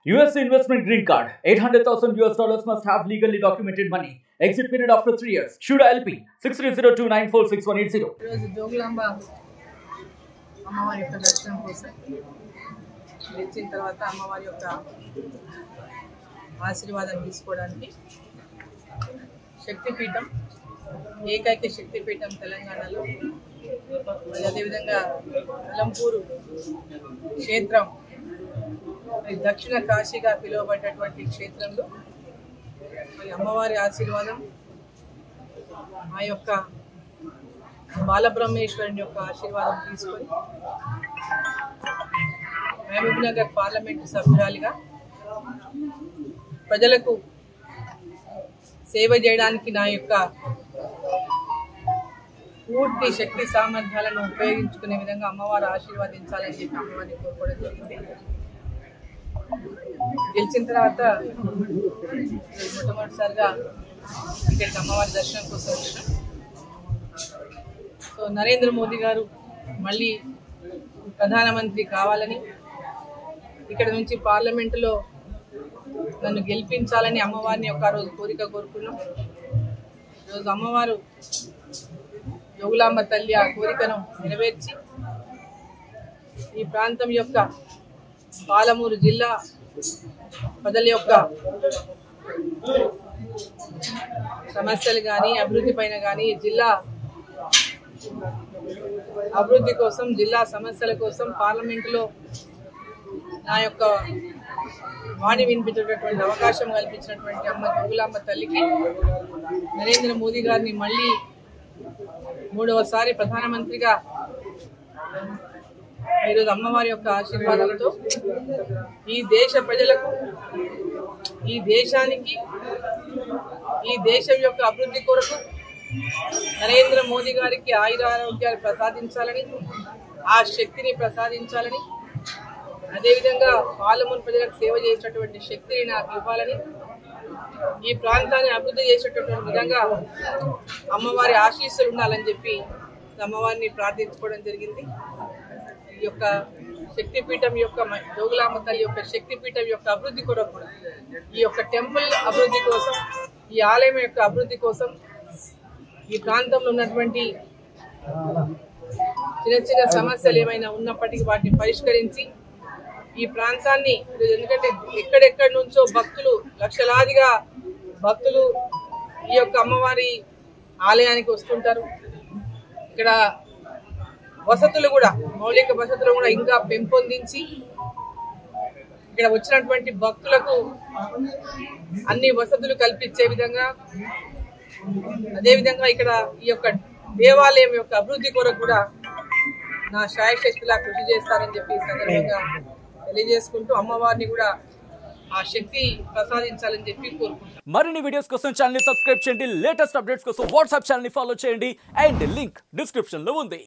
US investment green card. $800,000 must have legally documented money. Exit period after 3 years. Shuda LP 6302946180. ఈరోజు జోగులాంబ అమ్మవారి యొక్క దర్శనం కోసం వచ్చిన తర్వాత అమ్మవారి యొక్క ఆశీర్వాదం తీసుకోవడానికి శక్తిపీఠం ఏకైక శక్తిపీఠం తెలంగాణలో అదేవిధంగా అలంపూరు క్షేత్రం దక్షిణ కాశీగా పిలువబడేటువంటి క్షేత్రంలో అమ్మవారి ఆశీర్వాదం ఆ యొక్క బాలబ్రహ్మేశ్వరుని యొక్క ఆశీర్వాదం తీసుకొని మహబూబ్నగర్ పార్లమెంటు సభ్యురాలిగా ప్రజలకు సేవ చేయడానికి నా యొక్క పూర్తి శక్తి సామర్థ్యాలను ఉపయోగించుకునే విధంగా అమ్మవారు ఆశీర్వదించాలని చెప్పి అమ్మవారిని కోరుకోవడం జరిగింది. గెలిచిన తర్వాత మొట్టమొదటిసారిగా ఇక్కడికి అమ్మవారి దర్శనం కోసం వచ్చినాం. సో నరేంద్ర మోదీ గారు మళ్ళీ ప్రధానమంత్రి కావాలని ఇక్కడ నుంచి పార్లమెంటులో నన్ను గెలిపించాలని అమ్మవారిని ఒక రోజు కోరిక కోరుకున్నాం. ఈరోజు అమ్మవారు జోగులాంబ తల్లి ఆ కోరికను నెరవేర్చి ఈ ప్రాంతం యొక్క పాలమూరు జిల్లా ప్రజల యొక్క సమస్యలు కానీ అభివృద్ధి పైన కానీ జిల్లా అభివృద్ధి కోసం జిల్లా సమస్యల కోసం పార్లమెంటులో నా యొక్క వాణి వినిపించేటటువంటి అవకాశం కల్పించినటువంటి అమ్మ జోగులాంబ తల్లికి నరేంద్ర మోదీ గారిని మళ్ళీ 3వసారి ప్రధానమంత్రిగా ఈరోజు అమ్మవారి యొక్క ఆశీర్వాదంతో ఈ దేశ ప్రజలకు ఈ దేశానికి ఈ దేశం యొక్క అభివృద్ధి కొరకు నరేంద్ర మోదీ గారికి ఆయురారోగ్యాలు ప్రసాదించాలని ఆ శక్తిని ప్రసాదించాలని అదేవిధంగా పాలమూరు ప్రజలకు సేవ చేసేటటువంటి శక్తిని నాకు ఇవ్వాలని ఈ ప్రాంతాన్ని అభివృద్ధి చేసేటటువంటి విధంగా అమ్మవారి ఆశీస్సులు ఉండాలని చెప్పి అమ్మవారిని ప్రార్థించుకోవడం జరిగింది. ఈ యొక్క శక్తిపీఠం యొక్క జోగులాంబ తల్లి యొక్క శక్తిపీఠం యొక్క అభివృద్ధి కొరకు ఈ యొక్క టెంపుల్ అభివృద్ధి కోసం ఈ ఆలయం యొక్క అభివృద్ధి కోసం ఈ ప్రాంతంలో ఉన్నటువంటి చిన్న చిన్న సమస్యలు ఏమైనా ఉన్నప్పటికీ వాటిని పరిష్కరించి ఈ ప్రాంతాన్ని ఎందుకంటే ఎక్కడెక్కడి నుంచో భక్తులు లక్షలాదిగా భక్తులు ఈ యొక్క అమ్మవారి ఆలయానికి వస్తుంటారు. ఇక్కడ వసతులు కూడా మౌలిక వసతులు కూడా ఇంకా పెంపొందించి ఇక్కడ వచ్చినటువంటి భక్తులకు అన్ని వసతులు కల్పించే విధంగా అదేవిధంగా ఇక్కడ ఈ యొక్క దేవాలయం యొక్క అభివృద్ధి కొరకు కూడా నా శాయశక్తిలా కృషి చేస్తారని చెప్పి ఈ సందర్భంగా తెలియజేసుకుంటూ అమ్మవారిని కూడా ఆ శక్తి ప్రసాదించాలని చెప్పి కోరుకుంటున్నాను. మరిన్ని వీడియోస్ కోసం ఛానల్ ని సబ్స్క్రైబ్ చేయండి. లేటెస్ట్ అప్డేట్స్ కోసం వాట్సాప్ ఛానల్ ని ఫాలో చేయండి. అండ్ లింక్ డిస్క్రిప్షన్ లో ఉంది.